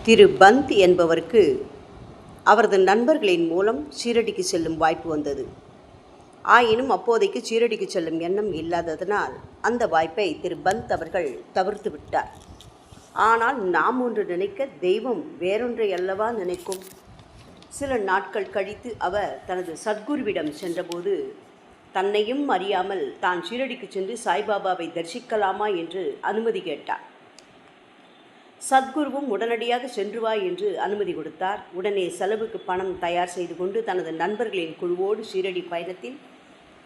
திரு பந்த் என்பவருக்கு அவரது நண்பர்களின் மூலம் ஷீரடிக்கு செல்லும் வாய்ப்பு வந்தது. ஆயினும் அப்போதைக்கு ஷீரடிக்கு செல்லும் எண்ணம் இல்லாததனால் அந்த வாய்ப்பை திரு பந்த் அவர்கள் தவிர்த்து விட்டார். ஆனால் நாம் ஒன்று நினைக்க தெய்வம் வேறொன்றை அல்லவா நினைக்கும். சில நாட்கள் கழித்து அவர் தனது சத்குருவிடம் சென்றபோது தன்னையும் அறியாமல் தான் ஷீரடிக்கு சென்று சாய்பாபாவை தரிசிக்கலாமா என்று அனுமதி கேட்டார். சத்குருவும் உடனடியாக சென்று வா என்று அனுமதி கொடுத்தார். உடனே செலவுக்கு பணம் தயார் செய்து கொண்டு தனது நண்பர்களின் குழுவோடு ஷீரடி பயணத்தில்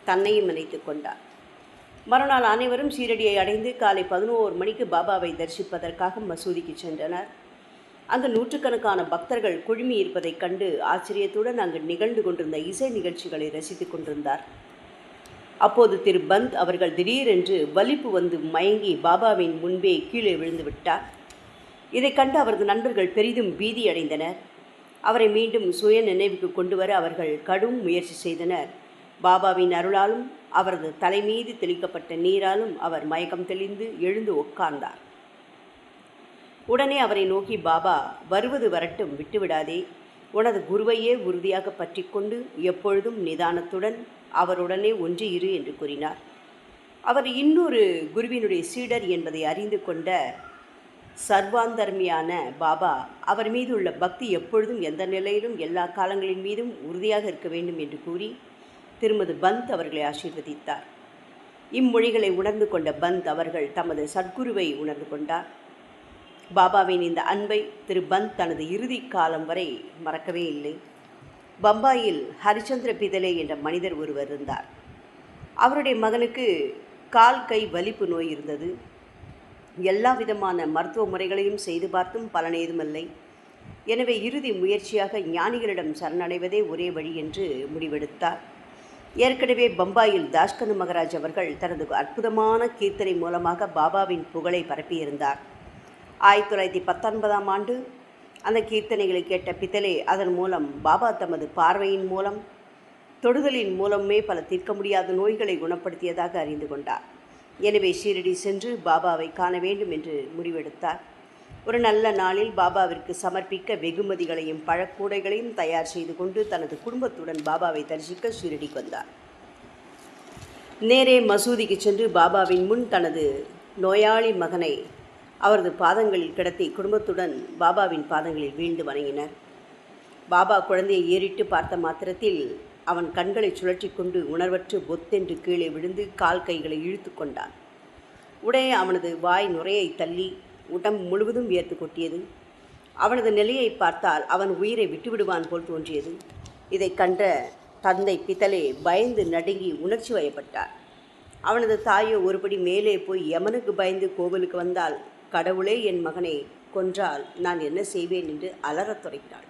தன்னையும் இணைத்து கொண்டார். மறுநாள் அனைவரும் ஷீரடியை அடைந்து காலை 11 மணிக்கு பாபாவை தரிசிப்பதற்காக மசூதிக்கு சென்றனர். அங்கு நூற்றுக்கணக்கான பக்தர்கள் குழுமி இருப்பதைக் கண்டு ஆச்சரியத்துடன் அங்கு நிகழ்ந்து கொண்டிருந்த இசை நிகழ்ச்சிகளை ரசித்துக் கொண்டிருந்தார். அப்போது திரு பந்த் அவர்கள் திடீரென்று வலிப்பு வந்து மயங்கி பாபாவின் முன்பே கீழே விழுந்து விட்டார். இதை கண்டு அவரது நண்பர்கள் பெரிதும் பீதி அடைந்தனர். அவரை மீண்டும் சுய நினைவுக்கு கொண்டு வர அவர்கள் கடும் முயற்சி செய்தனர். பாபாவின் அருளாலும் அவரது தலைமீது தெளிக்கப்பட்ட நீராலும் அவர் மயக்கம் தெளிந்து எழுந்து உட்கார்ந்தார். உடனே அவரை நோக்கி, பாபா, வருவது வரட்டும், விட்டுவிடாதே. உனது குருவையே உறுதியாக பற்றி கொண்டு எப்பொழுதும் நிதானத்துடன் அவருடனே ஒன்றி இரு என்று கூறினார். அவர் இன்னொரு குருவினுடைய சீடர் என்பதை அறிந்து கொண்ட சர்வாந்தர்மியான பாபா அவர் மீது உள்ள பக்தி எப்பொழுதும் எந்த நிலையிலும் எல்லா காலங்களின் மீதும் உறுதியாக இருக்க வேண்டும் என்று கூறி திருமதி பந்த் அவர்களை ஆசீர்வதித்தார். இம்மொழிகளை உணர்ந்து கொண்ட பந்த் அவர்கள் தமது சத்குருவை உணர்ந்து கொண்டார். பாபாவின் இந்த அன்பை திரு பந்த் தனது இறுதி காலம் வரை மறக்கவே இல்லை. பம்பாயில் ஹரிச்சந்திர பிதலே என்ற மனிதர் ஒருவர் இருந்தார். அவருடைய மகனுக்கு கால் கை வலிப்பு நோய் இருந்தது. எல்லா விதமான மருத்துவ முறைகளையும் செய்து பார்த்தும் பலன் ஏதுமில்லை. எனவே இறுதி முயற்சியாக ஞானிகளிடம் சரணடைவதே ஒரே வழி என்று முடிவெடுத்தார். ஏற்கனவே பம்பாயில் தாஷ்கனு மகராஜ் அவர்கள் தனது அற்புதமான கீர்த்தனை மூலமாக பாபாவின் புகழை பரப்பியிருந்தார். 1919ஆம் ஆண்டு அந்த கீர்த்தனைகளை கேட்ட பித்தலே அதன் மூலம் பாபா தமது பார்வையின் மூலம் தொடுதலின் மூலமே பல தீர்க்க முடியாத நோய்களை குணப்படுத்தியதாக அறிந்து கொண்டார். எனவே ஷீரடி சென்று பாபாவை காண வேண்டும் என்று முடிவெடுத்தார். ஒரு நல்ல நாளில் பாபாவிற்கு சமர்ப்பிக்க வெகுமதிகளையும் பழக்கூடைகளையும் தயார் செய்து கொண்டு தனது குடும்பத்துடன் பாபாவை தரிசிக்க ஷீரடிக்கு வந்தார். நேரே மசூதிக்கு சென்று பாபாவின் முன் தனது நோயாளி மகனை அவரது பாதங்களில் கிடத்தி குடும்பத்துடன் பாபாவின் பாதங்களில் வீழ்ந்து வணங்கினர். பாபா குழந்தையை ஏறிட்டு பார்த்த மாத்திரத்தில் அவன் கண்களை சுழற்றி கொண்டு உணர்வற்று பொத்தென்று கீழே விழுந்து கால் கைகளை இழுத்து கொண்டான். உடனே அவனது வாய் நுரையை தள்ளி உடம்பு முழுவதும் வியர்த்து கொட்டியது. அவனது நிலையை பார்த்தால் அவன் உயிரை விட்டுவிடுவான் போல் தோன்றியது. இதை கண்ட தந்தை பித்தலே பயந்து நடுங்கி உணர்ச்சி வயப்பட்டார். அவனது தாயோ ஒருபடி மேலே போய் யமனுக்கு பயந்து கோவிலுக்கு வந்தால் கடவுளே என் மகனை கொன்றால் நான் என்ன செய்வேன் என்று அலறத் தொடங்கினாள்.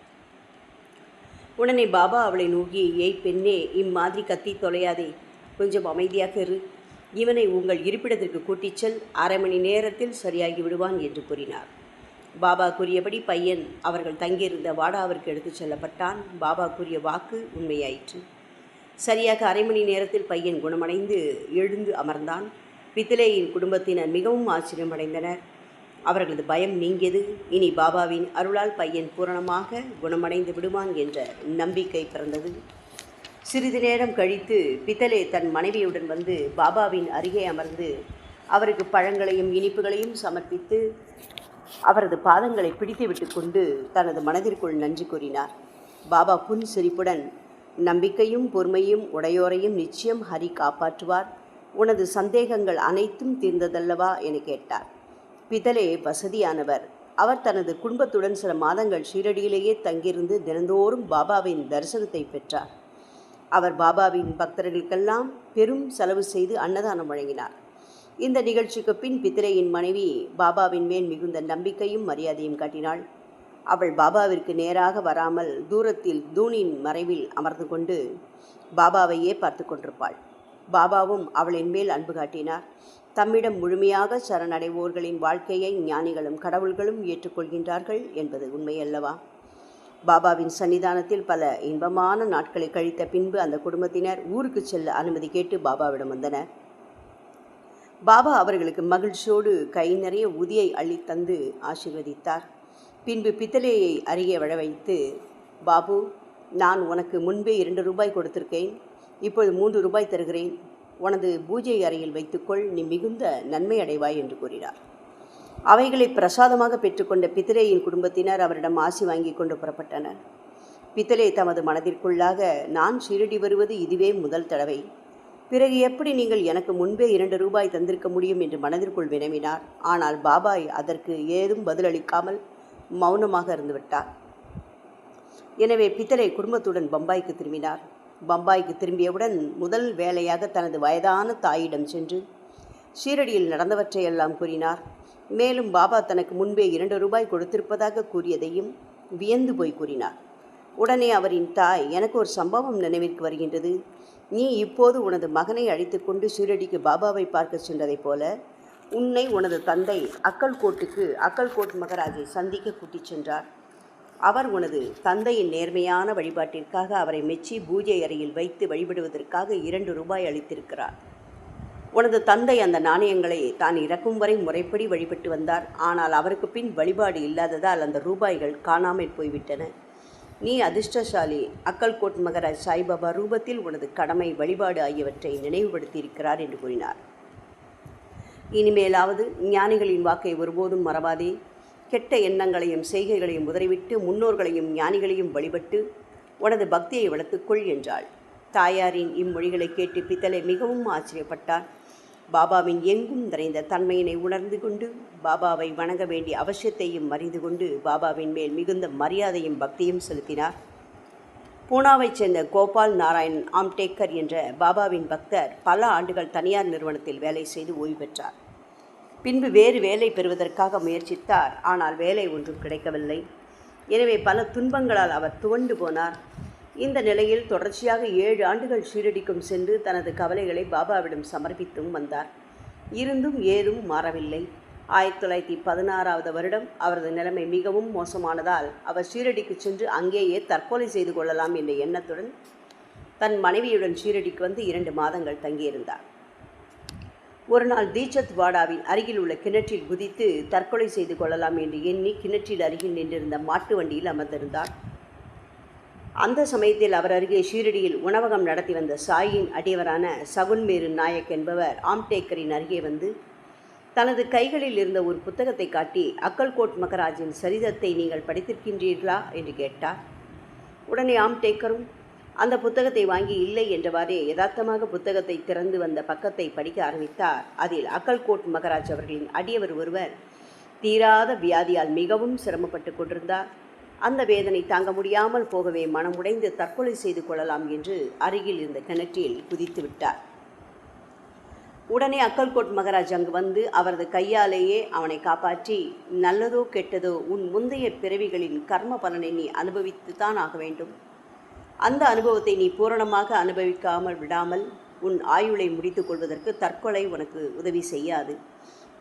உடனே பாபா அவளை நோக்கி, ஏய் பெண்ணே, இம்மாதிரி கத்தி தொலையாதே, கொஞ்சம் அமைதியாக இரு. இவனை உங்கள் இருப்பிடத்திற்கு கூட்டிச் செல், 1/2 மணி நேரத்தில் சரியாகி விடுவான் என்று கூறினார். பாபா கூறியபடி பையன் அவர்கள் தங்கியிருந்த வாடாவிற்கு எடுத்துச் செல்லப்பட்டான். பாபா கூறிய வாக்கு உண்மையாயிற்று. சரியாக 1/2 மணி நேரத்தில் பையன் குணமடைந்து எழுந்து அமர்ந்தான். பித்தலேயின் குடும்பத்தினர் மிகவும் ஆச்சரியமடைந்தனர். அவர்களது பயம் நீங்கியது. இனி பாபாவின் அருளால் பையன் பூரணமாக குணமடைந்து விடுவான் என்ற நம்பிக்கை பிறந்தது. சிறிது நேரம் கழித்து பித்தலே தன் மனைவியுடன் வந்து பாபாவின் அருகே அமர்ந்து அவருக்கு பழங்களையும் இனிப்புகளையும் சமர்ப்பித்து அவரது பாதங்களை பிடித்து விட்டு கொண்டு தனது மனதிற்குள் நன்றி கூறினார். பாபா புன் சிரிப்புடன், நம்பிக்கையும் பொறுமையும் உடையோரையும் நிச்சயம் ஹரி காப்பாற்றுவார். உனது சந்தேகங்கள் அனைத்தும் தீர்ந்ததல்லவா என கேட்டார். பித்தலே வசதியானவர். அவர் தனது குடும்பத்துடன் சில மாதங்கள் ஷீரடியிலேயே தங்கியிருந்து தினந்தோறும் பாபாவின் தரிசனத்தை பெற்றார். அவர் பாபாவின் பக்தர்களுக்கெல்லாம் பெரும் செலவு செய்து அன்னதானம் வழங்கினார். இந்த நிகழ்ச்சிக்கு பின் பித்தலேயின் மனைவி பாபாவின் மேல் மிகுந்த நம்பிக்கையும் மரியாதையும் காட்டினாள். அவள் பாபாவிற்கு நேராக வராமல் தூரத்தில் தூணின் மறைவில் அமர்ந்து கொண்டு பாபாவையே பார்த்து கொண்டிருப்பாள். பாபாவும் அவளின் மேல் அன்பு காட்டினார். தம்மிடம் முழுமையாக சரணடைவோர்களின் வாழ்க்கையை ஞானிகளும் கடவுள்களும் ஏற்றுக்கொள்கின்றார்கள் என்பது உண்மையல்லவா? பாபாவின் சன்னிதானத்தில் பல இன்பமான நாட்களை கழித்த பின்பு அந்த குடும்பத்தினர் ஊருக்கு செல்ல அனுமதி கேட்டு பாபாவிடம் வந்தனர். பாபா அவர்களுக்கு மகிழ்ச்சியோடு கை நிறைய உதியை அள்ளித்தந்து ஆசீர்வதித்தார். பின்பு பித்தளையை அருகே வர வைத்து, பாபு, நான் உனக்கு முன்பே 2 ரூபாய் கொடுத்திருக்கேன், இப்பொழுது 3 ரூபாய் தருகிறேன், உனது பூஜை அறையில் வைத்துக்கொள், நீ மிகுந்த நன்மை அடைவாய் என்று கூறினார். அவைகளை பிரசாதமாக பெற்றுக்கொண்ட பித்தளையின் குடும்பத்தினர் அவரிடம் ஆசி வாங்கி கொண்டு புறப்பட்டனர். பித்தளை தமது மனதிற்குள்ளாக, நான் ஷீரடி வருவது இதுவே முதல் தடவை, பிறகு எப்படி நீங்கள் எனக்கு முன்பே 2 ரூபாய் தந்திருக்க முடியும் என்று மனதிற்குள் வினவினார். ஆனால் பாபாய் அதற்கு ஏதும் பதிலளிக்காமல் மௌனமாக இருந்துவிட்டார். எனவே பித்தளை குடும்பத்துடன் பம்பாய்க்கு திரும்பினார். பம்பாய்க்கு திரும்பியவுடன் முதல் வேலையாக தனது வயதான தாயிடம் சென்று ஷீரடியில் நடந்தவற்றையெல்லாம் கூறினார். மேலும் பாபா தனக்கு முன்பே 2 ரூபாய் கொடுத்திருப்பதாக கூறியதையும் வியந்து போய் கூறினார். உடனே அவரின் தாய், எனக்கு ஒரு சம்பவம் நினைவிற்கு வருகின்றது. நீ இப்போது உனது மகனை அழைத்து கொண்டு ஷீரடிக்கு பாபாவை பார்க்க சென்றதைப் போல உன்னை உனது தந்தை அக்கல்கோட் மகராஜை சந்திக்க கூட்டிச் சென்றார். அவர் உனது தந்தையின் நேர்மையான வழிபாட்டிற்காக அவரை மெச்சி பூஜை அறையில் வைத்து வழிபடுவதற்காக 2 ரூபாய் அளித்திருக்கிறார். உனது தந்தை அந்த நாணயங்களை தான் இறக்கும் வரை முறைப்படி வழிபட்டு வந்தார். ஆனால் அவருக்கு பின் வழிபாடு இல்லாததால் அந்த ரூபாய்கள் காணாமல் போய்விட்டன. நீ அதிர்ஷ்டசாலி. அக்கல்கோட் மகராஜ் சாய்பாபா ரூபத்தில் உனது கடமை, வழிபாடு ஆகியவற்றை நினைவுபடுத்தியிருக்கிறார் என்று கூறினார். இனிமேலாவது ஞானிகளின் வாக்கை ஒருபோதும் மறவாதே. கெட்ட எண்ணங்களையும் செய்கைகளையும் உதறிவிட்டு முன்னோர்களையும் ஞானிகளையும் வழிபட்டு உனது பக்தியை வளர்த்துக்கொள் என்றாள். தாயாரின் இம்மொழிகளை கேட்டு பித்தளை மிகவும் ஆச்சரியப்பட்டார். பாபாவின் எங்கும் நிறைந்த தன்மையினை உணர்ந்து கொண்டு பாபாவை வணங்க வேண்டிய அவசியத்தையும் அறிந்து கொண்டு பாபாவின் மேல் மிகுந்த மரியாதையும் பக்தியும் செலுத்தினார். பூனாவைச் சேர்ந்த கோபால் நாராயண் ஆம்டேக்கர் என்ற பாபாவின் பக்தர் பல ஆண்டுகள் தனியார் நிறுவனத்தில் வேலை செய்து ஓய்வு பெற்றார். பின்பு வேறு வேலை பெறுவதற்காக முயற்சித்தார். ஆனால் வேலை ஒன்றும் கிடைக்கவில்லை. எனவே பல துன்பங்களால் அவர் துவண்டு போனார். இந்த நிலையில் தொடர்ச்சியாக 7 ஆண்டுகள் ஷீரடிக்கும் சென்று தனது கவலைகளை பாபாவிடம் சமர்ப்பித்தும் வந்தார். இருந்தும் ஏதும் மாறவில்லை. 1916ஆவது வருடம் அவரது நிலைமை மிகவும் மோசமானதால் அவர் ஷீரடிக்கு சென்று அங்கேயே தற்கொலை செய்து கொள்ளலாம் என்ற எண்ணத்துடன் தன் மனைவியுடன் ஷீரடிக்கு வந்து 2 மாதங்கள் தங்கியிருந்தார். ஒரு நாள் தீட்சத் வாடாவின் அருகில் உள்ள கிணற்றில் குதித்து தற்கொலை செய்து கொள்ளலாம் என்று எண்ணி கிணற்றில் அருகில் நின்றிருந்த மாட்டு வண்டியில் அமர்ந்திருந்தார். அந்த சமயத்தில் அவர் அருகே ஷீரடியில் உணவகம் நடத்தி வந்த சாயின் அடியவரான சகுன்மேரு நாயக் என்பவர் ஆம்டேக்கரின் அருகே வந்து தனது கைகளில் இருந்த ஒரு புத்தகத்தை காட்டி, அக்கல்கோட் மகராஜின் சரிதத்தை நீங்கள் படித்திருக்கின்றீர்களா என்று கேட்டார். உடனே ஆம்டேக்கரும் அந்த புத்தகத்தை வாங்கி இல்லை என்றவாறே யதார்த்தமாக புத்தகத்தை திறந்து வந்த பக்கத்தை படிக்க ஆரம்பித்தார். அதில் அக்கல்கோட் மகராஜ் அவர்களின் அடியவர் ஒருவர் தீராத வியாதியால் மிகவும் சிரமப்பட்டு கொண்டிருந்தார். அந்த வேதனை தாங்க முடியாமல் போகவே மனமுடைந்து தற்கொலை செய்து கொள்ளலாம் என்று அருகில் இருந்த கிணற்றில் குதித்து விட்டார். உடனே அக்கல்கோட் மகராஜ் அங்கு வந்து அவரது கையாலேயே அவனை காப்பாற்றி, நல்லதோ கெட்டதோ உன் முந்தைய பிறவிகளின் கர்ம பலனை நீ அனுபவித்துத்தான் ஆக வேண்டும். அந்த அனுபவத்தை நீ பூரணமாக அனுபவிக்காமல் விடாமல் உன் ஆயுளை முடித்து கொள்வதற்கு தற்கொலை உனக்கு உதவி செய்யாது.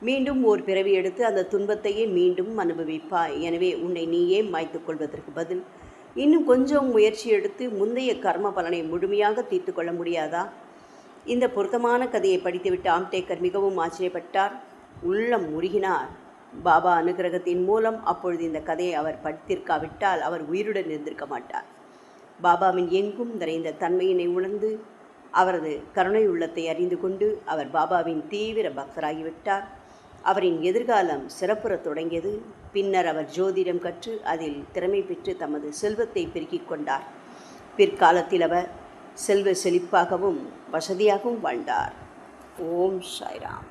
மீண்டும் ஓர் பிறவி எடுத்து அந்த துன்பத்தையே மீண்டும் அனுபவிப்பாய். எனவே உன்னை நீயே மாய்த்து கொள்வதற்கு பதில் இன்னும் கொஞ்சம் முயற்சி எடுத்து முந்தைய கர்ம பலனை முழுமையாக தீர்த்து கொள்ள முடியாதா? இந்த பொருத்தமான கதையை படித்துவிட்டு ஆம்டேக்கர் மிகவும் ஆச்சரியப்பட்டார், உள்ளம் முருகினார். பாபா அனுகிரகத்தின் மூலம் அப்பொழுது இந்த கதையை அவர் படித்திருக்காவிட்டால் அவர் உயிருடன் இருந்திருக்க மாட்டார். பாபாவின் எங்கும் நிறைந்த தன்மையினை உணர்ந்து அவரது கருணை உள்ளத்தை அறிந்து கொண்டு அவர் பாபாவின் தீவிர பக்தராகிவிட்டார். அவரின் எதிர்காலம் சிறப்புறத் தொடங்கியது. பின்னர் அவர் ஜோதிடம் கற்று அதில் திறமை பெற்று தமது செல்வத்தை பெருக்கிக் கொண்டார். பிற்காலத்தில் அவர் செல்வ செழிப்பாகவும் வசதியாகவும் வாழ்ந்தார். ஓம் சாய்ராம்.